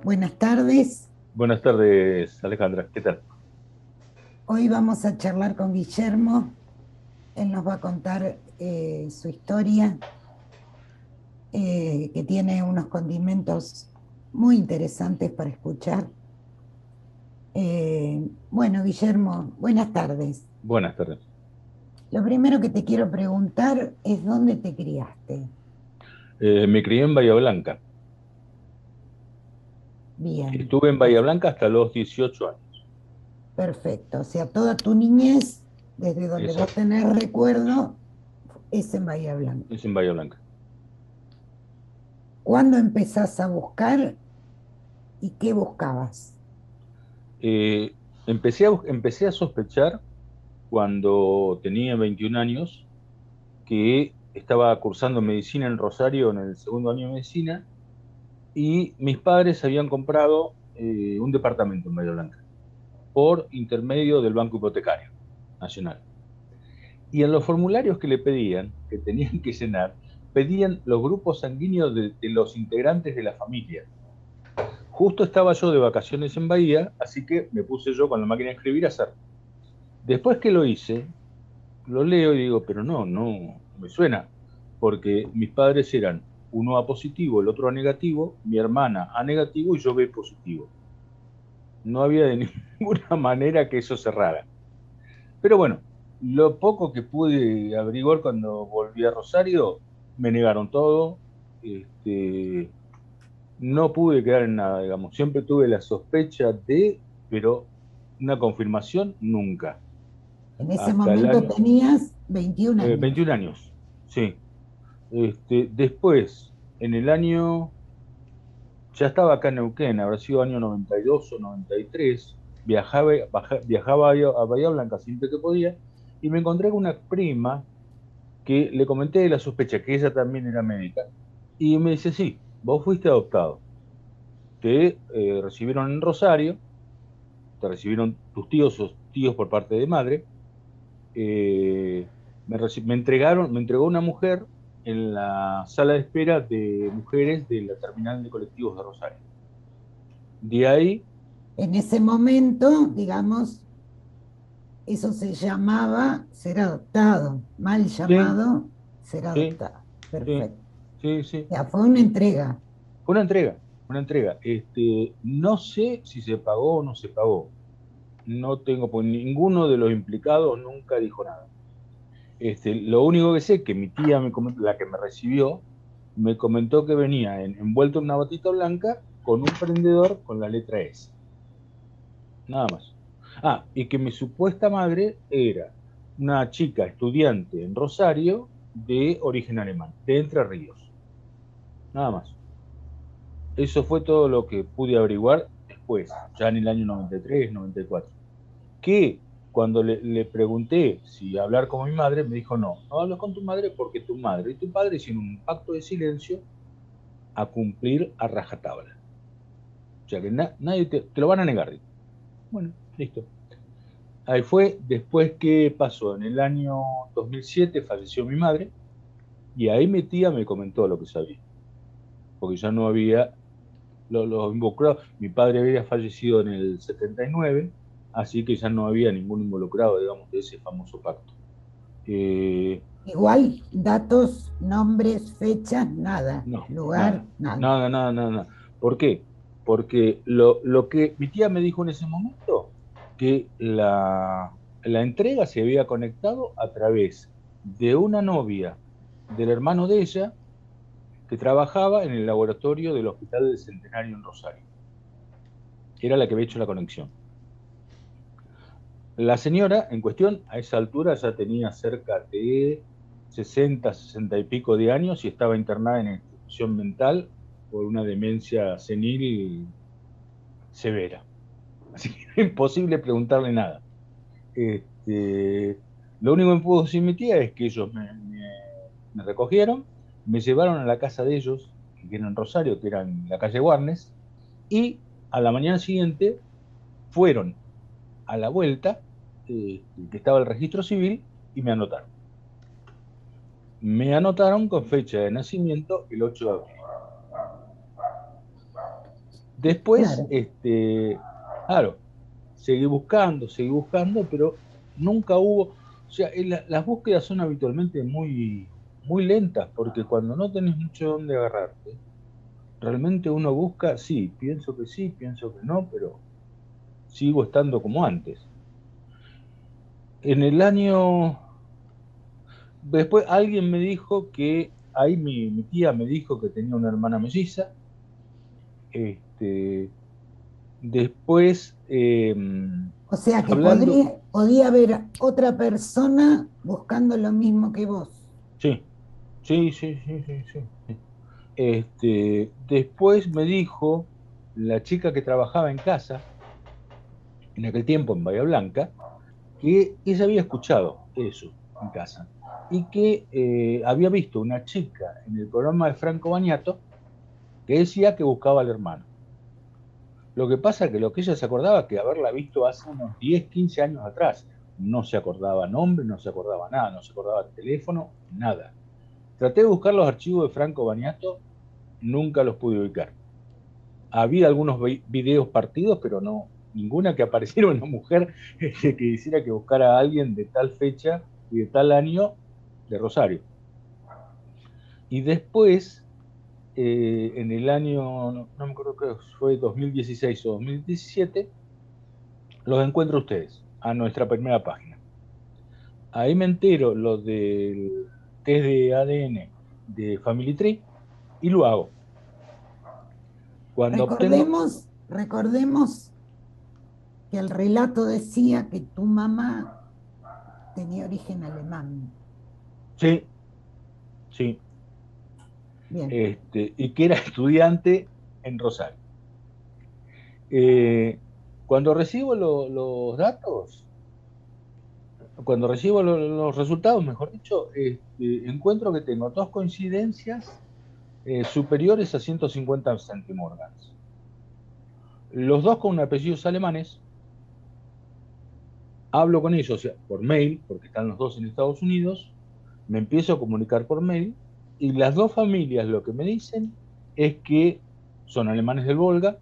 Buenas tardes. Buenas tardes, Alejandra. ¿Qué tal? Hoy vamos a charlar con Guillermo. Él nos va a contar su historia, que tiene unos condimentos muy interesantes para escuchar. Bueno, Guillermo, buenas tardes. Buenas tardes. Lo primero que te quiero preguntar es dónde te criaste. Me crié en Bahía Blanca. Bien, Estuve en Bahía Blanca hasta los 18 años. perfecto. O sea, toda tu niñez, desde donde vos Exacto. tenés recuerdo, es en Bahía Blanca. Es en Bahía Blanca. ¿Cuándo empezás a buscar y qué buscabas? Eh, empecé a sospechar cuando tenía 21 años que estaba cursando medicina en Rosario en el segundo año de medicina y mis padres habían comprado un departamento en Bahía Blanca por intermedio del Banco Hipotecario Nacional. Y en los formularios que le pedían, que tenían que llenar, pedían los grupos sanguíneos de los integrantes de la familia. Justo estaba yo de vacaciones en Bahía, así que me puse yo con la máquina de escribir a hacer. Después que lo hice, lo leo y digo, pero no me suena, porque mis padres eran uno A positivo, el otro A negativo, mi hermana A negativo y yo B positivo. No había de ninguna manera que eso cerrara. Pero bueno, lo poco que pude averiguar cuando volví a Rosario, me negaron todo. Este, no pude quedar en nada, digamos. Siempre tuve la sospecha de, pero una confirmación nunca. En ese Hasta el momento año tenías 21 años. 21 años, sí. Después, en el año, ya estaba acá en Neuquén, habrá sido año 92 o 93, viajaba a Bahía Blanca siempre que podía, y me encontré con una prima que le comenté de la sospecha, que ella también era médica, y me dice, sí, vos fuiste adoptado, te recibieron en Rosario, te recibieron tus tíos o tíos por parte de madre, me entregó una mujer en la sala de espera de mujeres de la terminal de colectivos de Rosario. De ahí, En ese momento, digamos, eso se llamaba ser adoptado, mal sí, llamado ser sí, adoptado. sí, Perfecto. sí, sí, Ya fue una sí. entrega. Fue una entrega, una entrega. No sé si se pagó o no se pagó. No tengo, pues ninguno de los implicados nunca dijo nada. Lo único que sé es que mi tía, la que me recibió, me comentó que venía envuelto en una batita blanca con un prendedor con la letra S. Nada más. Ah, y que mi supuesta madre era una chica estudiante en Rosario de origen alemán, de Entre Ríos. Nada más. Eso fue todo lo que pude averiguar después, ya en el año 93, 94. Que cuando le pregunté si hablar con mi madre, me dijo, no hablas con tu madre porque tu madre y tu padre hicieron un pacto de silencio a cumplir a rajatabla. O sea que nadie te lo van a negar. Digo. Bueno, listo. Ahí fue, después que pasó, en el año 2007 falleció mi madre y ahí mi tía me comentó lo que sabía, porque ya no había los involucrados. Mi padre había fallecido en el 79, así que ya no había ningún involucrado, digamos, de ese famoso pacto. Eh, Igual, datos, nombres, fechas, nada. No, Lugar, nada, nada. nada. ¿Por qué? Porque lo que mi tía me dijo en ese momento, que la entrega se había conectado a través de una novia del hermano de ella que trabajaba en el laboratorio del Hospital del Centenario en Rosario. Era la que había hecho la conexión. La señora en cuestión, a esa altura ya tenía cerca de 60, 60 y pico de años y estaba internada en institución mental por una demencia senil severa. Así que era imposible preguntarle nada. Este, lo único que me pudo decir mi tía es que ellos me recogieron, me llevaron a la casa de ellos, que era en Rosario, que era en la calle Warnes, y a la mañana siguiente fueron a la vuelta, que estaba el registro civil, y me anotaron. Me anotaron con fecha de nacimiento el 8 de abril. Después, Claro. claro, seguí buscando, pero nunca hubo, o sea, las búsquedas son habitualmente muy lentas, porque cuando no tenés mucho donde agarrarte, realmente uno busca, sí, pienso que no, pero sigo estando como antes. En el año, después alguien me dijo que, ahí mi tía me dijo que tenía una hermana melliza, este, después, O sea que hablando, podía haber otra persona buscando lo mismo que vos. sí, sí. Después me dijo la chica que trabajaba en casa, en aquel tiempo en Bahía Blanca, que ella había escuchado eso en casa y que había visto una chica en el programa de Franco Bagnato que decía que buscaba al hermano. Lo que pasa es que lo que ella se acordaba que haberla visto hace unos 10 15 años atrás. No se acordaba nombre, no se acordaba nada, no se acordaba el teléfono, nada. Traté de buscar los archivos de Franco Bagnato, nunca los pude ubicar. Había algunos videos partidos, pero no, ninguna que apareciera una mujer que hiciera que buscara a alguien de tal fecha y de tal año de Rosario. Y después, en el año, no me acuerdo que fue 2016 o 2017, los encuentro a ustedes, a nuestra primera página. Ahí me entero lo del test de ADN de Family Tree y lo hago. Cuando obtengo, Recordemos que el relato decía que tu mamá tenía origen alemán. sí, sí, Bien. y que era estudiante en Rosario. Eh, cuando recibo los datos, cuando recibo los resultados, mejor dicho, encuentro que tengo dos coincidencias superiores a 150 centimorgans. Los dos con apellidos alemanes, hablo con ellos, o sea, por mail, porque están los dos en Estados Unidos, me empiezo a comunicar por mail, y las dos familias lo que me dicen es que son alemanes del Volga,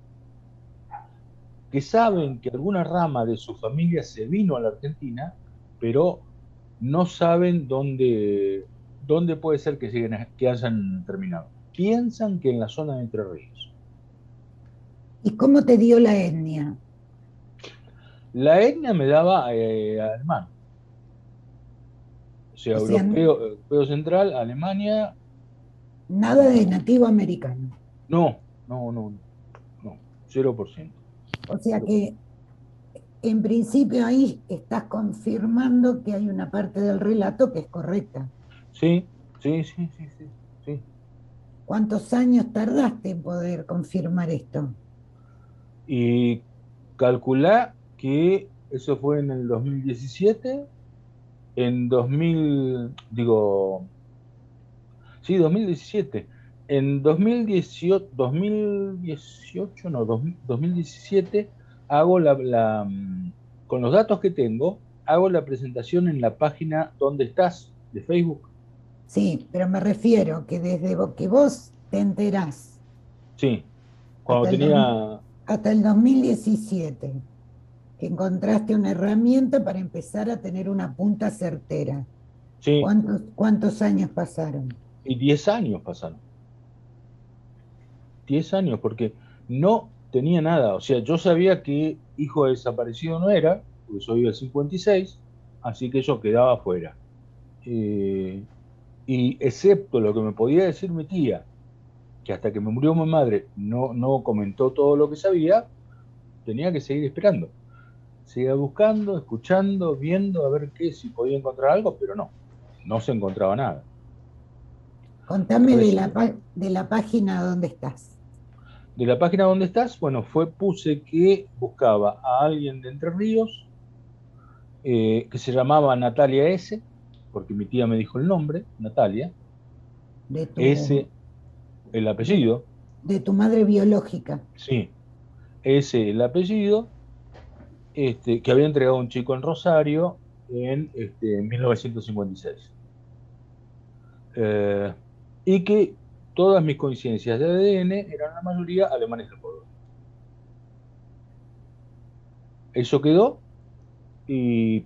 que saben que alguna rama de su familia se vino a la Argentina, pero no saben dónde puede ser que, que hayan terminado. Piensan que en la zona de Entre Ríos. ¿Y cómo te dio la etnia? La etnia me daba alemán, o sea, O sea, europeo central, Alemania, nada de nativo americano. no, no, 0%. O sea 0%. que en principio ahí estás confirmando que hay una parte del relato que es correcta. Sí, sí. ¿Cuántos años tardaste en poder confirmar esto? Y calculá que eso fue en el 2017, en 2000, digo, sí, 2017. En 2018, 2018 no, 2017, hago con los datos que tengo, hago la presentación en la página ¿Dónde estás? De Facebook. Sí, pero me refiero que desde que vos te enterás Sí, cuando hasta tenía, hasta el 2017, que encontraste una herramienta para empezar a tener una punta certera. sí, Cuántos años pasaron? y 10 años pasaron. 10 años, porque no tenía nada. O sea, yo sabía que hijo de desaparecido no era, porque soy del 56, así que yo quedaba fuera. Eh, y excepto lo que me podía decir mi tía, que hasta que me murió mi madre no comentó todo lo que sabía, tenía que seguir esperando. Seguía buscando, escuchando, viendo a ver qué, si podía encontrar algo, pero no se encontraba nada. Contame de Reci- de la página donde estás. de la página donde estás, bueno, puse que buscaba a alguien de Entre Ríos que se llamaba Natalia S., porque mi tía me dijo el nombre, Natalia, de tu, S, el de, apellido, de tu madre biológica. sí, S, el apellido, que había entregado un chico en Rosario en 1956. Y que todas mis coincidencias de ADN eran la mayoría alemanes del pueblo. Eso quedó y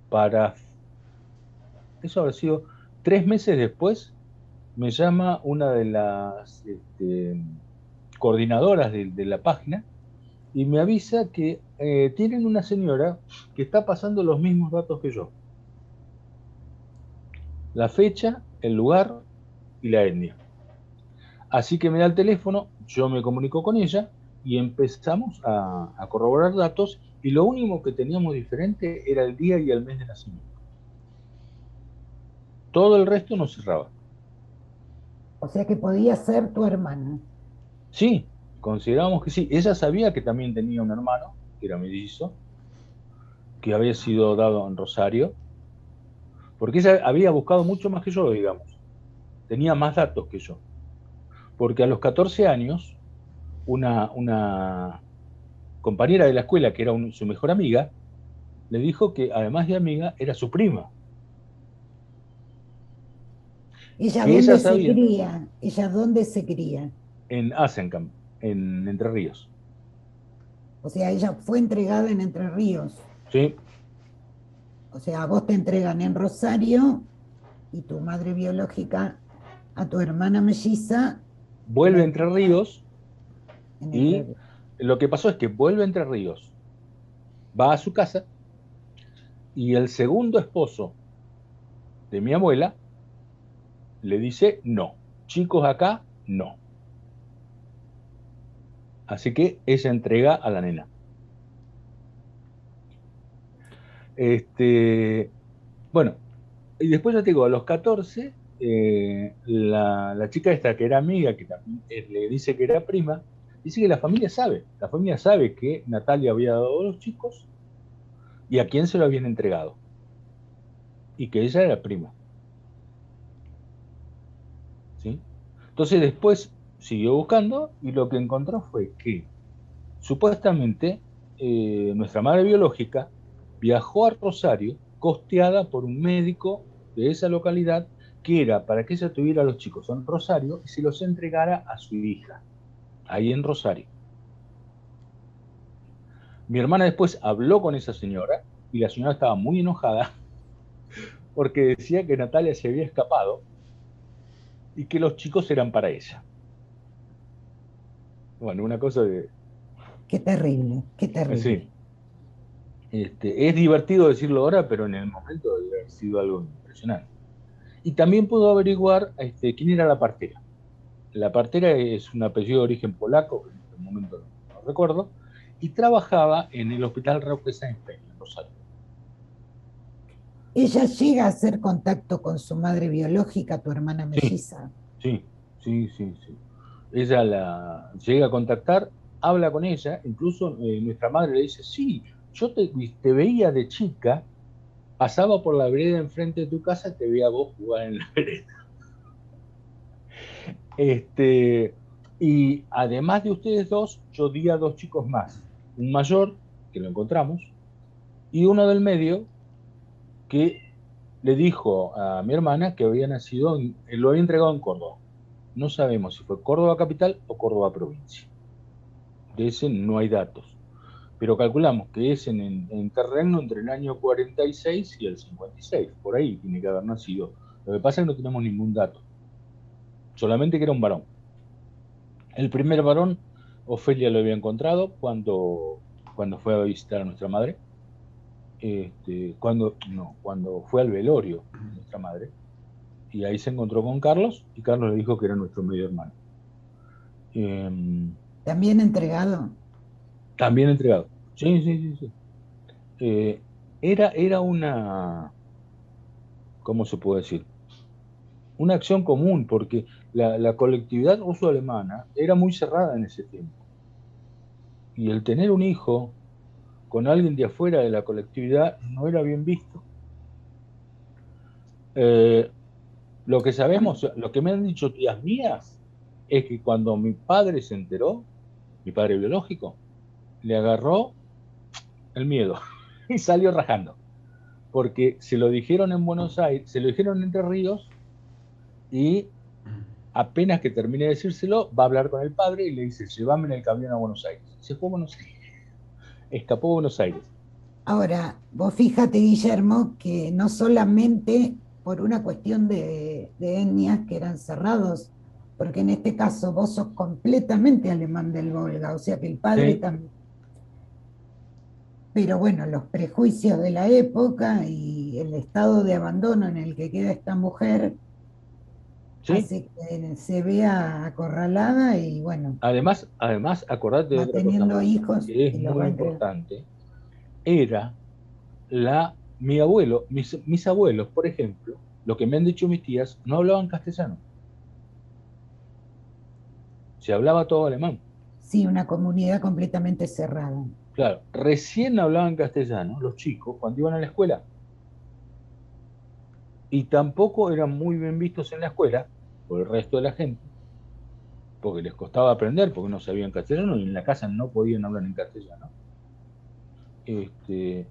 para eso habrá sido 3 meses después, me llama una de las coordinadoras de la página y me avisa que tienen una señora que está pasando los mismos datos que yo. La fecha, el lugar y la etnia. Así que me da el teléfono, yo me comunico con ella y empezamos a corroborar datos y lo único que teníamos diferente era el día y el mes de nacimiento. Todo el resto nos cerraba. O sea que podía ser tu hermana. Sí, consideramos que sí. Ella sabía que también tenía un hermano, que era mellizo, que había sido dado en Rosario, porque ella había buscado mucho más que yo, digamos. Tenía más datos que yo. Porque a los 14 años, una compañera de la escuela, que era su mejor amiga, le dijo que además de amiga, era su prima. ¿Ella Que ella dónde se sabía cría? ¿Ella dónde se cría? en Asencamp, en Entre Ríos. O sea, ella fue entregada en Entre Ríos. ¿Sí? O sea, a vos te entregan en Rosario y tu madre biológica a tu hermana melliza la Vuelve a Entre entrega Ríos en Entre y Ríos. lo que pasó es que vuelve a Entre Ríos, va a su casa y el segundo esposo de mi abuela le dice no. Chicos acá, no. Así que ella entrega a la nena. Bueno, y después ya te digo, a los 14, la chica esta que era amiga, que también le dice que era prima, dice que la familia sabe que Natalia había dado a los chicos y a quién se lo habían entregado, y que ella era prima, ¿sí? Entonces después siguió buscando y lo que encontró fue que supuestamente nuestra madre biológica viajó a Rosario costeada por un médico de esa localidad que era para que ella tuviera a los chicos en Rosario y se los entregara a su hija, ahí en Rosario. Mi hermana después habló con esa señora y la señora estaba muy enojada porque decía que Natalia se había escapado y que los chicos eran para ella. Bueno, una cosa de... Qué terrible, qué Sí, terrible. es divertido decirlo ahora, pero en el momento debe haber sido algo impresionante. Y también puedo averiguar quién era la partera. La partera es un apellido de origen polaco, que en este momento no recuerdo, y trabajaba en el Hospital Roque Sáenz Peña, en Rosario. Ella llega a hacer contacto con su madre biológica, tu hermana Sí, melliza. sí, sí, sí, sí. Ella la llega a contactar, habla con ella, incluso nuestra madre le dice, sí, yo te veía de chica, pasaba por la vereda enfrente de tu casa, te veía a vos jugar en la vereda. Este, y además de ustedes dos, yo di a dos chicos más. Un mayor, que lo encontramos, y uno del medio, que le dijo a mi hermana que había nacido, lo había entregado en Córdoba. No sabemos si fue Córdoba capital o Córdoba provincia. De ese no hay datos. Pero calculamos que es en terreno entre el año 46 y el 56. Por ahí tiene que haber nacido. Lo que pasa es que no tenemos ningún dato. Solamente que era un varón. El primer varón, Ofelia lo había encontrado cuando fue a visitar a nuestra madre. Cuando fue al velorio de nuestra madre. Y ahí se encontró con Carlos y Carlos le dijo que era nuestro medio hermano. Eh, También entregado. También entregado. Sí, sí, sí, sí. Era una, ¿cómo se puede decir? Una acción común, porque la colectividad ruso-alemana era muy cerrada en ese tiempo. Y el tener un hijo con alguien de afuera de la colectividad no era bien visto. Eh, lo que sabemos, lo que me han dicho tías mías, es que cuando mi padre se enteró, mi padre biológico, le agarró el miedo y salió rajando, porque se lo dijeron en Buenos Aires, se lo dijeron en Entre Ríos y apenas que termine de decírselo, va a hablar con el padre y le dice, llévame en el camión a Buenos Aires. Se fue a Buenos Aires. escapó a Buenos Aires. Ahora, vos fíjate, Guillermo, que no solamente por una cuestión de etnias que eran cerrados, porque en este caso vos sos completamente alemán del Volga, o sea que el padre Sí, también. Pero bueno, los prejuicios de la época y el estado de abandono en el que queda esta mujer sí. hace que se vea acorralada y bueno, Además, acordate de va otra cosa teniendo más, hijos que es y los muy va entregando. importante. Era mi abuelo, mis abuelos, por ejemplo, lo que me han dicho mis tías, no hablaban castellano. Se hablaba todo alemán. Sí, una comunidad completamente cerrada. Claro, recién hablaban castellano los chicos cuando iban a la escuela. Y tampoco eran muy bien vistos en la escuela por el resto de la gente, porque les costaba aprender, porque no sabían castellano y en la casa no podían hablar en castellano.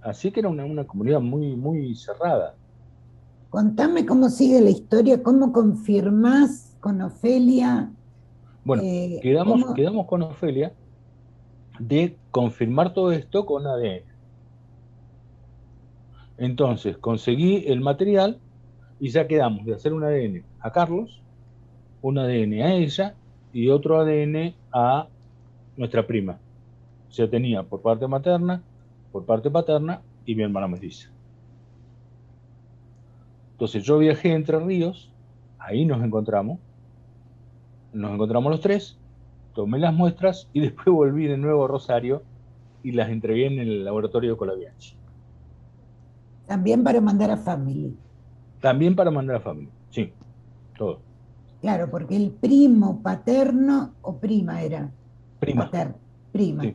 Así que era una comunidad muy, muy cerrada. Contame cómo sigue la historia, cómo confirmás con Ofelia, Bueno, quedamos, cómo quedamos con Ofelia de confirmar todo esto con ADN. Entonces, conseguí el material y ya quedamos de hacer un ADN a Carlos, un ADN a ella y otro ADN a nuestra prima. O sea, tenía por parte materna, por parte paterna y mi hermana melliza. Entonces yo viajé a Entre Ríos, ahí nos encontramos los tres, tomé las muestras y después volví de nuevo a Rosario y las entregué en el laboratorio de Colabianchi. también para mandar a Family. También para mandar a familia, sí, todo. Claro, porque el primo paterno o prima era, Prima, prima. sí,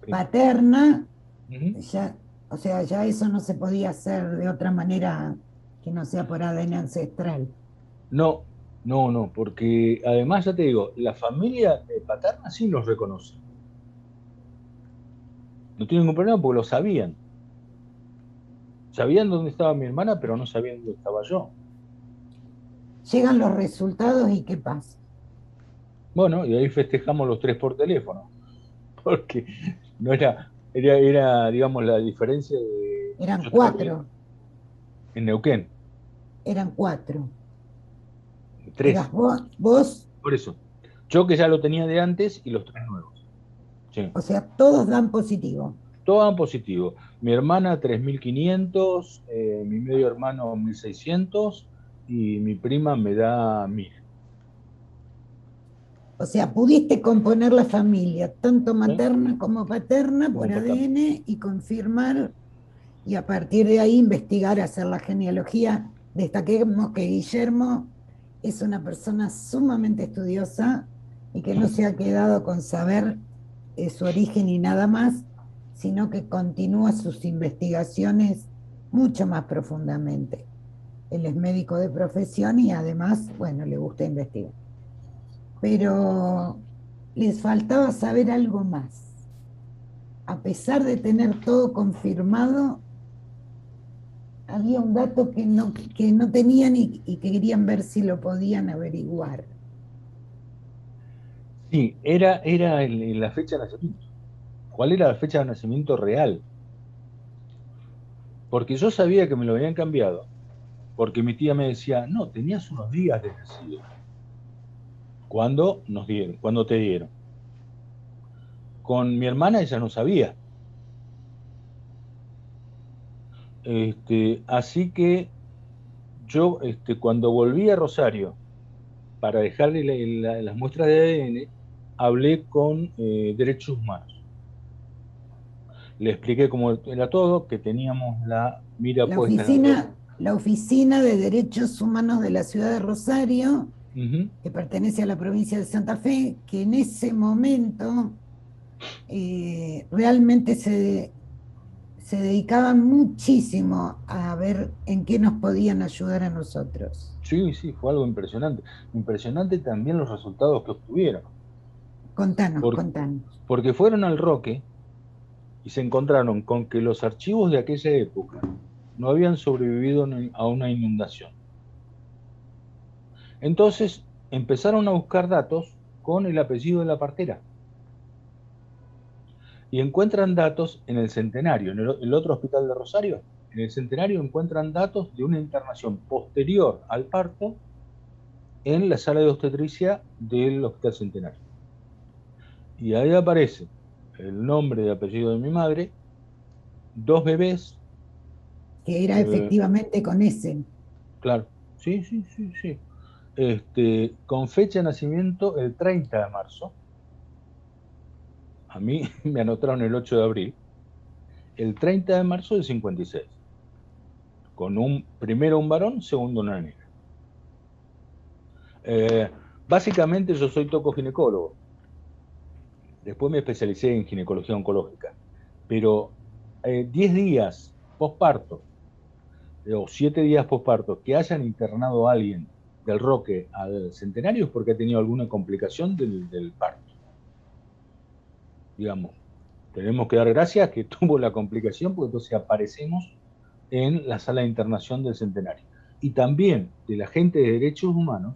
prima. Paterna, Ujú. ya, o sea, ya eso no se podía hacer de otra manera que no sea por ADN ancestral. No, no, porque además ya te digo, la familia paterna sí los reconoce. No tienen ningún problema porque lo sabían. Sabían dónde estaba mi hermana, pero no sabían dónde estaba yo. Llegan los resultados y ¿qué pasa? Bueno, y ahí festejamos los tres por teléfono, porque no era, digamos, la diferencia de. Eran Yo estaba en Neuquén, eran cuatro. Eras tres, vos, por eso. Yo que ya lo tenía de antes y los tres nuevos. Sí. o sea, todos dan positivo. Todo positivo. Mi hermana 3.500, mi medio hermano 1.600 y mi prima me da 1.000. O sea, pudiste componer la familia, tanto ¿Sí? materna como paterna, Como por paterno. ADN y confirmar, y a partir de ahí investigar, hacer la genealogía. Destaquemos que Guillermo es una persona sumamente estudiosa y que no se ha quedado con saber su origen y nada más, sino que continúa sus investigaciones mucho más profundamente. Él es médico de profesión y además, bueno, le gusta investigar. Pero les faltaba saber algo más. A pesar de tener todo confirmado, había un dato que no tenían y que querían ver si lo podían averiguar. Sí, era la fecha de nacimiento. ¿Cuál era la fecha de nacimiento real? Porque yo sabía que me lo habían cambiado, porque mi tía me decía, no, tenías unos días de nacido. ¿Cuándo nos dieron? ¿Cuándo te dieron? Con mi hermana ella no sabía. Así que yo, cuando volví a Rosario para dejarle las muestras de ADN, hablé con Derechos Humanos. Le expliqué cómo era todo, que teníamos la mira puesta en otro. La Oficina de Derechos Humanos de la Ciudad de Rosario, Ujú. que pertenece a la provincia de Santa Fe, que en ese momento realmente se dedicaban muchísimo a ver en qué nos podían ayudar a nosotros. Sí, sí, fue algo impresionante. Impresionante también los resultados que obtuvieron, Contanos, por- contanos. porque fueron al Roque y se encontraron con que los archivos de aquella época no habían sobrevivido a una inundación. Entonces empezaron a buscar datos con el apellido de la partera. y encuentran datos en el Centenario, en el otro hospital de Rosario. En el Centenario encuentran datos de una internación posterior al parto en la sala de obstetricia del Hospital Centenario. Y ahí aparece el nombre y apellido de mi madre, dos bebés, que era eh, efectivamente con ese. claro, sí, sí, sí, sí, con fecha de nacimiento el 30 de marzo. A mí me anotaron el 8 de abril, el 30 de marzo del 56, con primero un varón, segundo una nena. Eh, Básicamente yo soy tocoginecólogo, después me especialicé en ginecología oncológica, pero 10 días posparto o 7 días posparto que hayan internado a alguien del Roque al Centenario es porque ha tenido alguna complicación del parto, digamos. Tenemos que dar gracias que tuvo la complicación, porque entonces aparecemos en la sala de internación del Centenario. Y también de la gente de derechos humanos,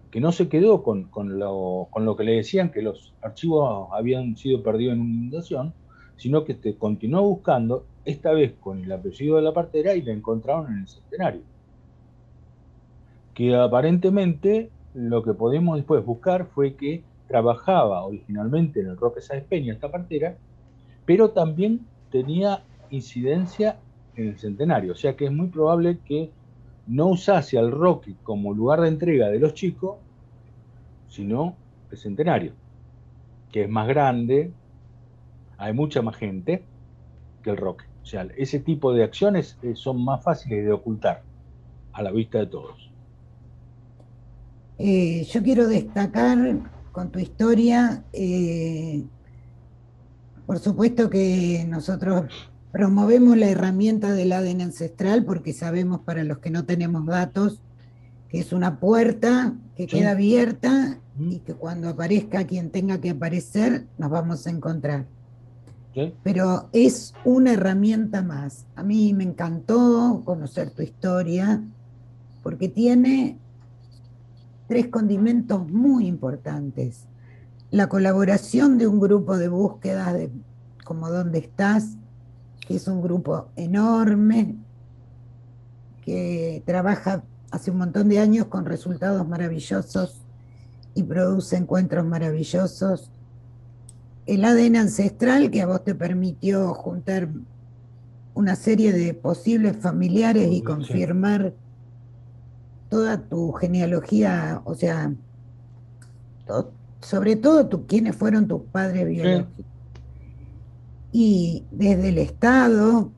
que no se quedó con lo que le decían que los archivos habían sido perdidos en una inundación, sino que te continuó buscando, esta vez con el apellido de la partera, y la encontraron en el Centenario. Que aparentemente lo que podemos después buscar fue que trabajaba originalmente en el Roque Sáenz Peña, esta partera, pero también tenía incidencia en el Centenario. O sea que es muy probable que no usase al Roque como lugar de entrega de los chicos, sino el Centenario, que es más grande, hay mucha más gente que el Roque. O sea, ese tipo de acciones son más fáciles de ocultar a la vista de todos. Yo quiero destacar con tu historia, por supuesto que nosotros promovemos la herramienta del ADN ancestral porque sabemos para los que no tenemos datos que es una puerta que queda ¿Sí? abierta ¿Mm? y que cuando aparezca quien tenga que aparecer nos vamos a encontrar. ¿Sí? Pero es una herramienta más. A mí me encantó conocer tu historia porque tiene tres condimentos muy importantes. La colaboración de un grupo de búsqueda de, como Dónde estás, que es un grupo enorme, que trabaja hace un montón de años con resultados maravillosos y produce encuentros maravillosos. El ADN ancestral que a vos te permitió juntar una serie de posibles familiares y Sí. confirmar toda tu genealogía, o sea, sobre todo quiénes fueron tus padres Sí. biológicos. Y desde el Estado,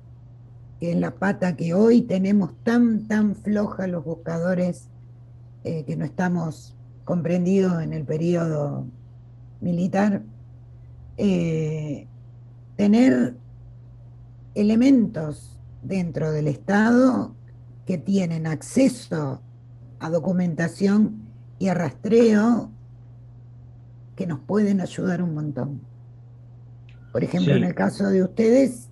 que es la pata que hoy tenemos tan floja los buscadores, que no estamos comprendidos en el periodo militar, eh, tener elementos dentro del Estado que tienen acceso a documentación y a rastreo que nos pueden ayudar un montón. Por ejemplo, en Sí, el caso de ustedes,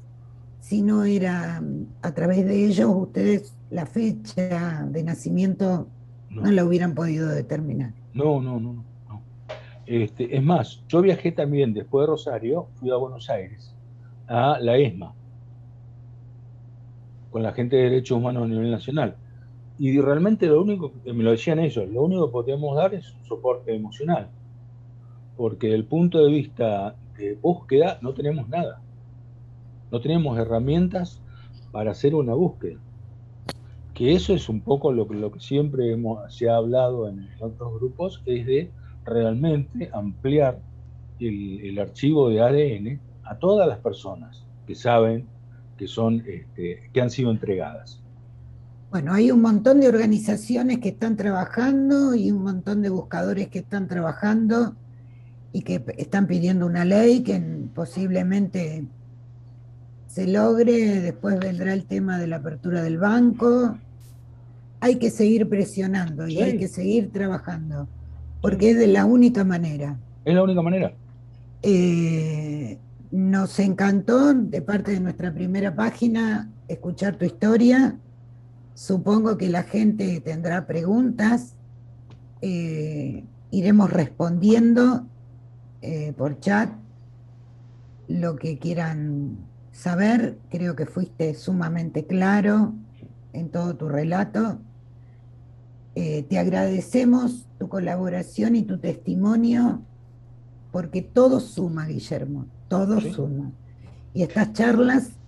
si no era a través de ellos, ustedes la fecha de nacimiento no no, la hubieran podido determinar. no, no, no, no. No. Es más, yo viajé también después de Rosario, fui a Buenos Aires, a la ESMA, con la gente de derechos humanos a nivel nacional. Y realmente lo único, que me lo decían ellos, lo único que podemos dar es un soporte emocional, porque desde el punto de vista de búsqueda no tenemos nada, no tenemos herramientas para hacer una búsqueda. Que eso es un poco lo que siempre se ha hablado en otros grupos, es de realmente ampliar el archivo de ADN a todas las personas que saben que son, que han sido entregadas. Bueno, hay un montón de organizaciones que están trabajando y un montón de buscadores que están trabajando y que están pidiendo una ley que posiblemente se logre. Después vendrá el tema de la apertura del banco. Hay que seguir presionando y hay que Sí, seguir trabajando, sí, porque es de la única manera. es la única manera. Eh, Nos encantó de parte de nuestra primera página escuchar tu historia. Supongo que la gente tendrá preguntas. Iremos respondiendo por chat lo que quieran saber. Creo que fuiste sumamente claro en todo tu relato. Te agradecemos tu colaboración y tu testimonio porque todo suma, Guillermo, todo ¿sí? suma. Y estas charlas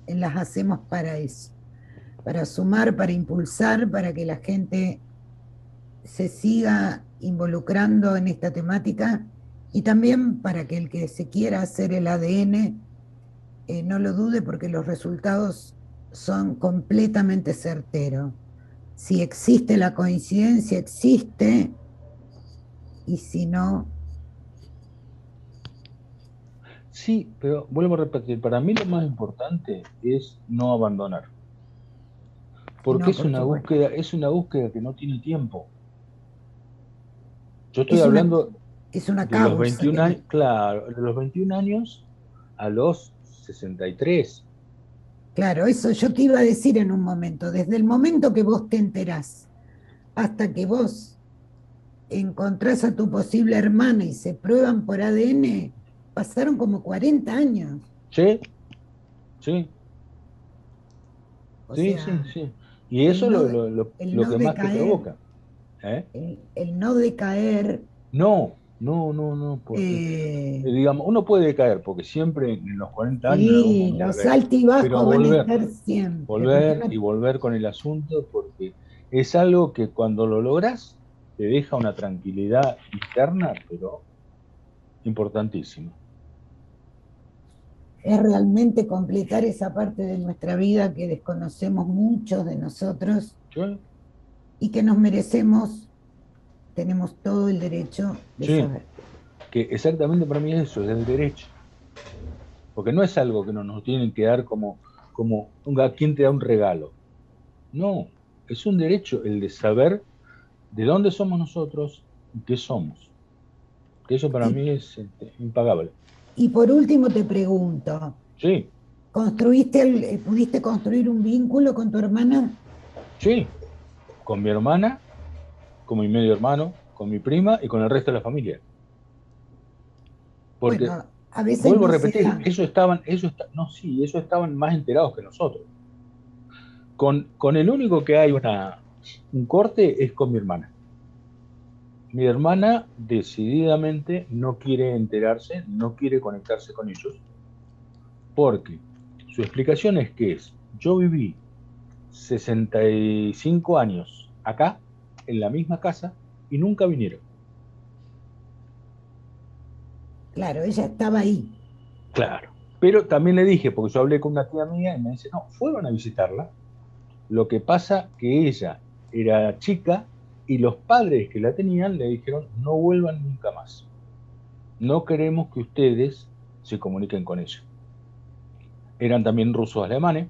las hacemos para eso, para sumar, para impulsar, para que la gente se siga involucrando en esta temática y también para que el que se quiera hacer el ADN no lo dude porque los resultados son completamente certeros. Si existe la coincidencia, existe, y si no, Sí, pero vuelvo a repetir, para mí lo más importante es no abandonar, porque no, por supuesto. es una búsqueda que no tiene tiempo. Yo estoy Es una, hablando es una de los causa 21 que no. años, claro, de los 21 años a los 63. Claro, eso yo te iba a decir en un momento, desde el momento que vos te enterás hasta que vos encontrás a tu posible hermana y se prueban por ADN, pasaron como 40 años. Sí, sí, O sí, sí, sea, sí. Y eso el es no, el lo no que más te decaer, provoca. ¿Eh? el no decaer, No, no, no, no, porque, eh, digamos, uno puede caer, porque siempre en los 40 años en algún sí, momento va a los caer, pero altibajos van a estar siempre, porque volver uno, y volver con el asunto, porque es algo que cuando lo logras te deja una tranquilidad interna, pero importantísima. es realmente completar esa parte de nuestra vida que desconocemos muchos de nosotros ¿Sí? y que nos merecemos, tenemos todo el derecho de Sí, saber. que exactamente para mí es eso, es el derecho, porque no es algo que nos tienen que dar como a quien te da un regalo. No, es un derecho el de saber de dónde somos nosotros y qué somos. Que eso para Y, mí es impagable. y por último te pregunto, Sí, ¿pudiste construir un vínculo con tu hermana? sí, con mi hermana, con mi medio hermano, con mi prima y con el resto de la familia. Porque, Bueno, a veces vuelvo a no se repetir, da. no, sí, eso estaban más enterados que nosotros. Con el único que hay un corte es con mi hermana. Mi hermana decididamente no quiere enterarse, no quiere conectarse con ellos, porque su explicación es que yo viví 65 años acá, en la misma casa, y nunca vinieron. Claro, ella estaba ahí. Claro. Pero también le dije, porque yo hablé con una tía mía y me dice, no, fueron a visitarla. Lo que pasa que ella era chica y los padres que la tenían le dijeron, no vuelvan nunca más. No queremos que ustedes se comuniquen con ella. Eran también rusos alemanes,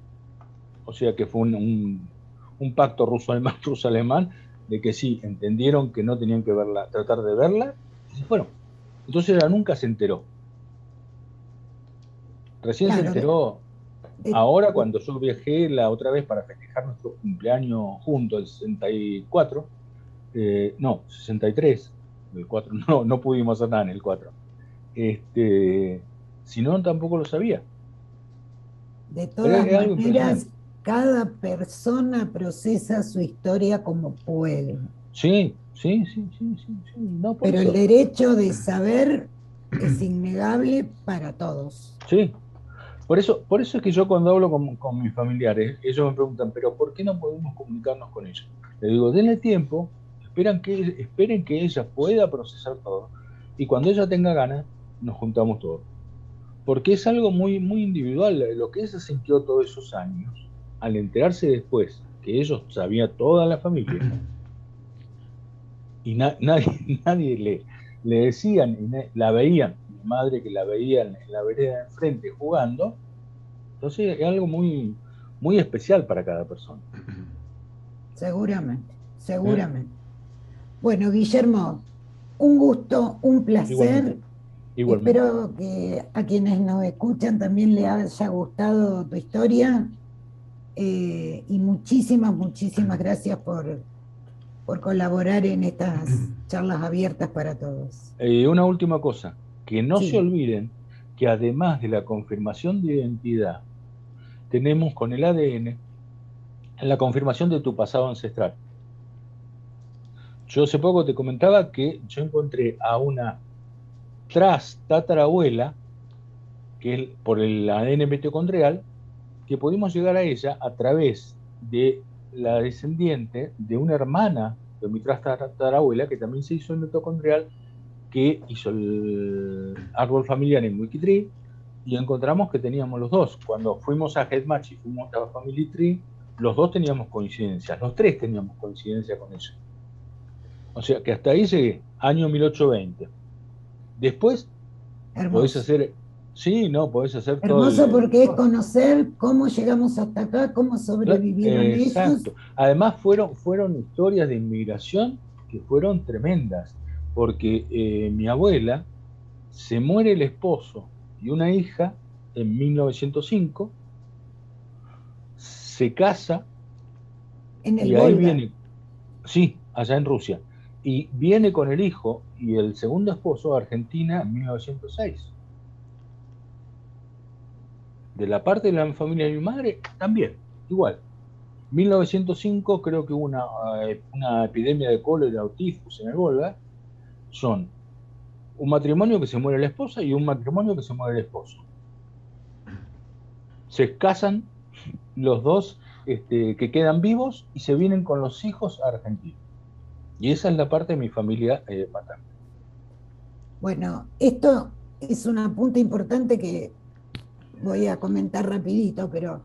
o sea que fue un pacto ruso-alemán, ruso-alemán, de que sí, entendieron que no tenían que verla, tratar de verla, y bueno, entonces ella nunca se enteró. Recién se Claro, enteró ahora cuando yo viajé la otra vez para festejar nuestro cumpleaños juntos, el 64, no, 63, el 4, no, no pudimos hacer nada en el 4. Si no, tampoco lo sabía. de Pero todas es algo maneras, impresionante. cada persona procesa su historia como puede, Sí, sí, sí, sí, sí, sí. No, por pero el eso. derecho de saber es innegable para todos. Sí, por eso es que yo cuando hablo con mis familiares, ellos me preguntan, pero ¿por qué no podemos comunicarnos con ella? Le digo, denle tiempo, esperen que ella pueda procesar todo, y cuando ella tenga ganas, nos juntamos todos. Porque es algo muy, muy individual. Lo que ella sintió todos esos años, al enterarse después que ellos sabían toda la familia, y nadie, nadie le decían, la veían, mi madre que la veía en la vereda de enfrente jugando. Entonces es algo muy, muy especial para cada persona. Seguramente, ¿Eh? seguramente. Bueno, Guillermo, un gusto, un Igualmente, placer. igualmente. Espero que a quienes nos escuchan también les haya gustado tu historia y muchísimas, muchísimas gracias por colaborar en estas charlas abiertas para todos. Una última cosa, que no se Sí, olviden que además de la confirmación de identidad, tenemos con el ADN la confirmación de tu pasado ancestral. Yo hace poco te comentaba que yo encontré a una tatarabuela, que es por el ADN mitocondrial, que pudimos llegar a ella a través de la descendiente de una hermana de mi tatarabuela, que también se hizo el mitocondrial, que hizo el árbol familiar en Wikitree, y encontramos que teníamos los dos. Cuando fuimos a Headmatch y fuimos a Family Tree, los dos teníamos coincidencias, los tres teníamos coincidencia con eso. O sea que hasta ahí llegué, año 1820. Después podés Hermoso. hacer, sí, no, podés hacer todo Hermoso porque es todo. conocer cómo llegamos hasta acá, cómo sobrevivieron ellos. Exacto. Además fueron historias de inmigración que fueron tremendas, porque mi abuela se muere el esposo y una hija en 1905, se casa En el y ahí Volga. viene, sí, allá en Rusia, y viene con el hijo y el segundo esposo a Argentina en 1906. De la parte de la familia de mi madre, también, igual. 1905 creo que hubo una epidemia de cólera o tifus en el Volga. Son un matrimonio que se muere la esposa y un matrimonio que se muere el esposo. Se casan los dos que quedan vivos y se vienen con los hijos a Argentina. Y esa es la parte de mi familia materna. Bueno, esto es un apunte importante que voy a comentar rapidito, pero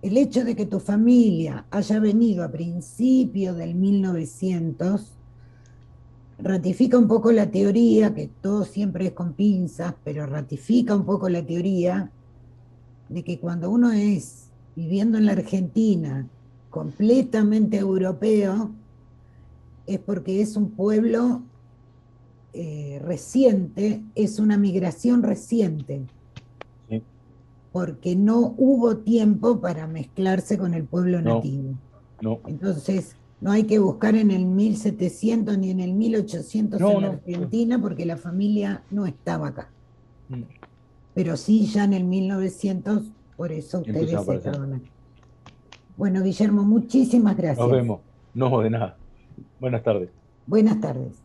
el hecho de que tu familia haya venido a principios del 1900 ratifica un poco la teoría, que todo siempre es con pinzas, pero ratifica un poco la teoría de que cuando uno es viviendo en la Argentina completamente europeo, es porque es un pueblo reciente, es una migración reciente, ¿Sí? porque no hubo tiempo para mezclarse con el pueblo No, nativo. no, Entonces, no hay que buscar en el 1700 ni en el 1800 no, en la no. Argentina porque la familia no estaba acá. Mm. Pero sí ya en el 1900, por eso Empiezan a ustedes aparecer. estaban acá. Bueno, Guillermo, muchísimas Nos gracias. vemos. No, de nada. Buenas tardes. Buenas tardes.